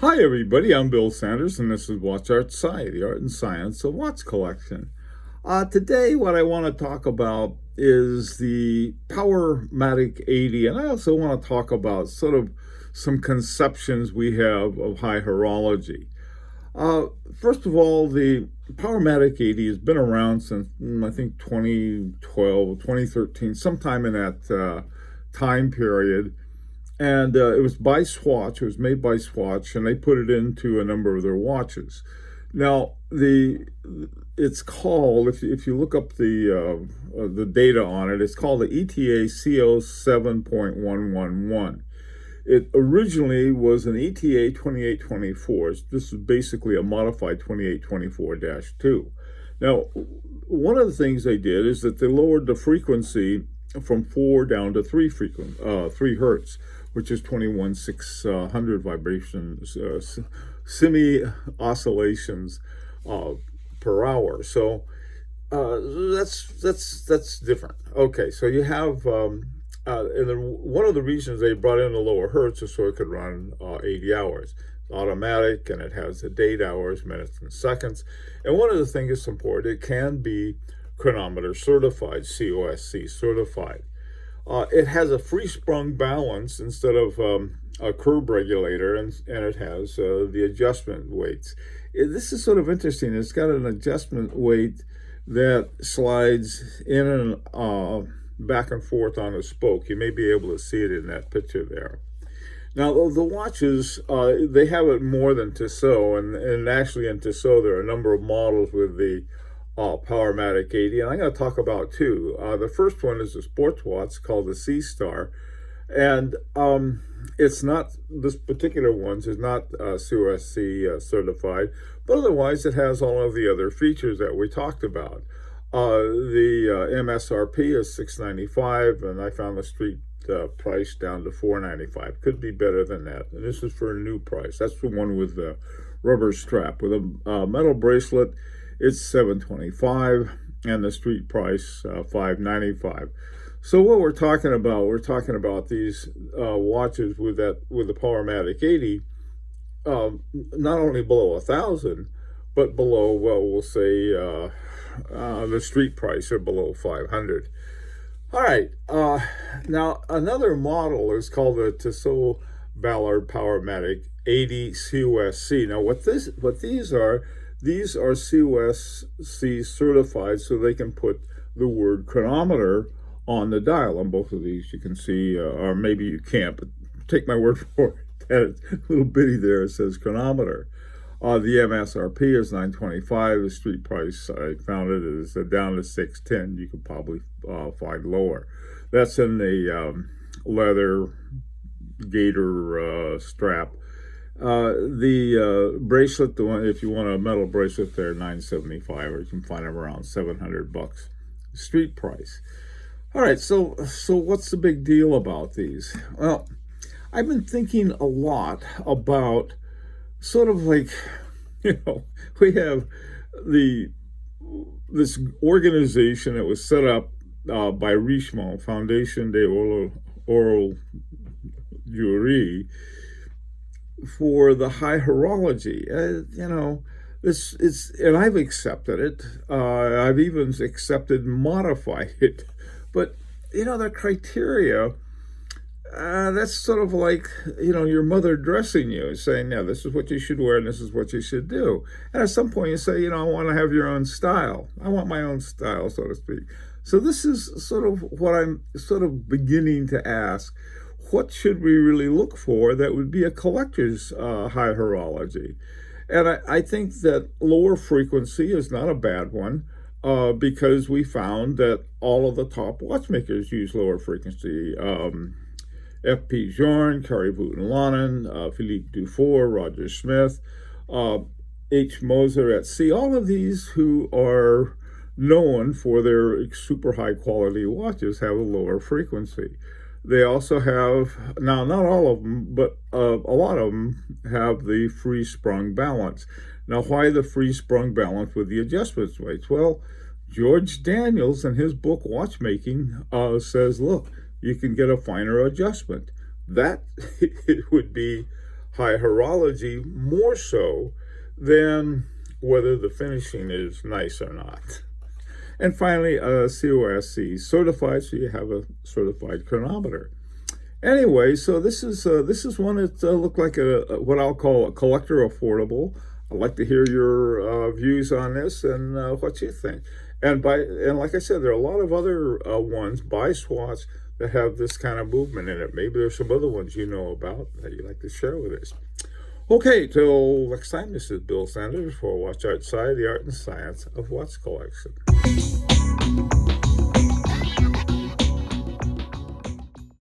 Hi everybody, I'm Bill Sanders and this is Watch Art Sci, the art and science of watch collection. Today what I want to talk about is the Powermatic 80, and I also want to talk about sort of some conceptions we have of high horology. First of all, the Powermatic 80 has been around since I think 2012, 2013, sometime in that time period. And it was by Swatch. It was made by Swatch, and they put it into a number of their watches. Now, it's called, if you look up the data on it, it's called the ETA CO 7.111. It originally was an ETA 2824. This is basically a modified 2824-2. Now, one of the things they did is that they lowered the frequency from 4 down to 3 hertz, which is 21,600 vibrations, semi-oscillations per hour. So that's different. Okay, so you have, and then one of the reasons they brought in the lower hertz is so it could run 80 hours. It's automatic, and it has the date, hours, minutes, and seconds. And one of the things that's important, it can be chronometer certified, COSC certified. It has a free sprung balance instead of a curb regulator, and it has the adjustment weights. This is sort of interesting. It's got an adjustment weight that slides in and back and forth on a spoke. You may be able to see it in that picture there. Now, the watches, they have it more than Tissot, and actually in Tissot there are a number of models with the Powermatic 80, and I'm going to talk about two. The first one is a sports watch called the Sea Star, and it's not, this particular one is not COSC certified, but otherwise it has all of the other features that we talked about. The MSRP is $695, and I found the street price down to $495. Could be better than that, and this is for a new price. That's the one with the rubber strap. With a metal bracelet, it's $725, and the street price $595. So what we're talking about these watches with the Powermatic 80, not only below 1,000, but below, well, we'll say the street price are below 500. All right. Now another model is called the Tissot Ballard Powermatic 80 COSC. Now what these are COSC certified, so they can put the word chronometer on the dial. On both of these you can see, or maybe you can't, but take my word for it, that little bitty there, it says chronometer. The MSRP is $925. The street price, I found it, is down to $610. You could probably find lower. That's in the leather gator strap. The bracelet, the one, if you want a metal bracelet, they're $975, or you can find them around $700 street price. All right, so what's the big deal about these? Well, I've been thinking a lot about sort of like, we have this organization that was set up by Richemont, Foundation de Horologie, for the high horology. And I've accepted it. I've even accepted and modified it. But the criteria, that's sort of like your mother dressing you, saying, yeah, this is what you should wear and this is what you should do. And at some point you say, I want to have your own style. I want my own style, so to speak. So this is sort of what I'm sort of beginning to ask. What should we really look for that would be a collector's high horology? And I think that lower frequency is not a bad one, because we found that all of the top watchmakers use lower frequency. F.P. Journe, Carrie Vouten-Lannen, Philippe Dufour, Roger Smith, H. Moser at sea, all of these who are known for their super high quality watches have a lower frequency. They also have, now not all of them, but a lot of them have the free sprung balance. Now, why the free sprung balance with the adjustment weights? Well, George Daniels in his book Watchmaking says, look, you can get a finer adjustment. That it would be High Horology more so than whether the finishing is nice or not. And finally, COSC, certified, so you have a certified chronometer. Anyway, so this is one that looked like what I'll call a collector affordable. I'd like to hear your views on this and what you think. And like I said, there are a lot of other ones by Swatch that have this kind of movement in it. Maybe there's some other ones you know about that you'd like to share with us. Okay, till next time, this is Bill Sanders for Watch Outside, the Art and Science of Watch Collection.